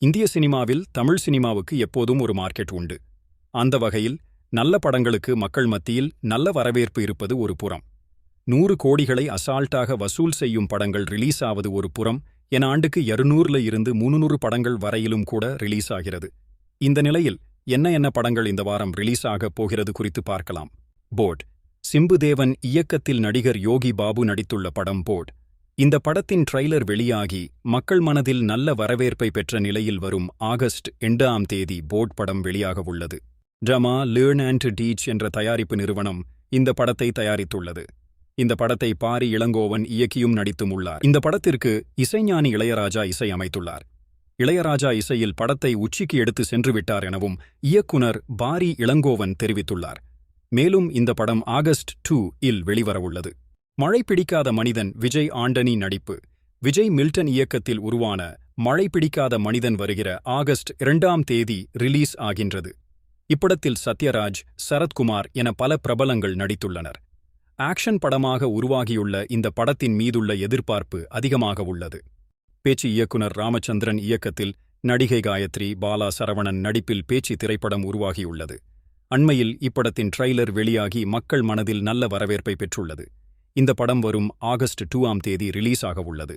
இந்திய சினிமாவில் தமிழ் சினிமாவுக்கு எப்போதும் ஒரு மார்க்கெட் உண்டு. அந்த வகையில் நல்ல படங்களுக்கு மக்கள் மத்தியில் நல்ல வரவேற்பு இருப்பது ஒரு புறம். 100 கோடிகளை அசால்ட்டாக வசூல் செய்யும் படங்கள் ரிலீஸ் ஆவது ஒரு புறம் என ஆண்டுக்கு 200ல இருந்து 300 படங்கள் வரையிலும் கூட ரிலீஸ் ஆகிறது. இந்த நிலையில் என்ன படங்கள் இந்த வாரம் ரிலீஸ் ஆகப் போகிறது குறித்து பார்க்கலாம். போட் சிம்புதேவன் இயக்கத்தில் நடிகர் யோகி பாபு நடித்துள்ள படம் போட். இந்த படத்தின் ட்ரெய்லர் வெளியாகி மக்கள் மனதில் நல்ல வரவேற்பை பெற்ற நிலையில் வரும் ஆகஸ்ட் 8ஆம் தேதி போட் படம் வெளியாக உள்ளது. ட்ராமா லேர்ன் அண்ட் டீச் என்ற தயாரிப்பு நிறுவனம் இந்த படத்தை தயாரித்துள்ளது. இந்த படத்தை பாரி இளங்கோவன் இயக்கியும் நடித்தும் உள்ளார். இந்த படத்திற்கு இசைஞானி இளையராஜா இசை அமைத்துள்ளார். இளையராஜா இசையில் படத்தை உச்சிக்கு எடுத்து சென்று விட்டார் எனவும் இயக்குனர் பாரி இளங்கோவன் தெரிவித்துள்ளார். மேலும் இந்த படம் ஆகஸ்ட் 2 வெளிவரவுள்ளது. மழை பிடிக்காத மனிதன் விஜய் ஆண்டனி நடிப்பு. விஜய் மில்டன் இயக்கத்தில் உருவான மழை பிடிக்காத மனிதன் வருகிற ஆகஸ்ட் 2ஆம் தேதி ரிலீஸ் ஆகின்றது. இப்படத்தில் சத்யராஜ், சரத்குமார் என பல பிரபலங்கள் நடித்துள்ளனர். ஆக்ஷன் படமாக உருவாகியுள்ள இந்த படத்தின் மீதுள்ள எதிர்பார்ப்பு அதிகமாக உள்ளது. பேச்சு இயக்குனர் ராமச்சந்திரன் இயக்கத்தில் நடிகை காயத்ரி, பாலா சரவணன் நடிப்பில் பேச்சு திரைப்படம் உருவாகியுள்ளது. அண்மையில் இப்படத்தின் ட்ரெய்லர் வெளியாகி மக்கள் மனதில் நல்ல வரவேற்பை பெற்றுள்ளது. இந்த படம் வரும் ஆகஸ்ட் 2ஆம் தேதி ரிலீஸ் ஆக உள்ளது.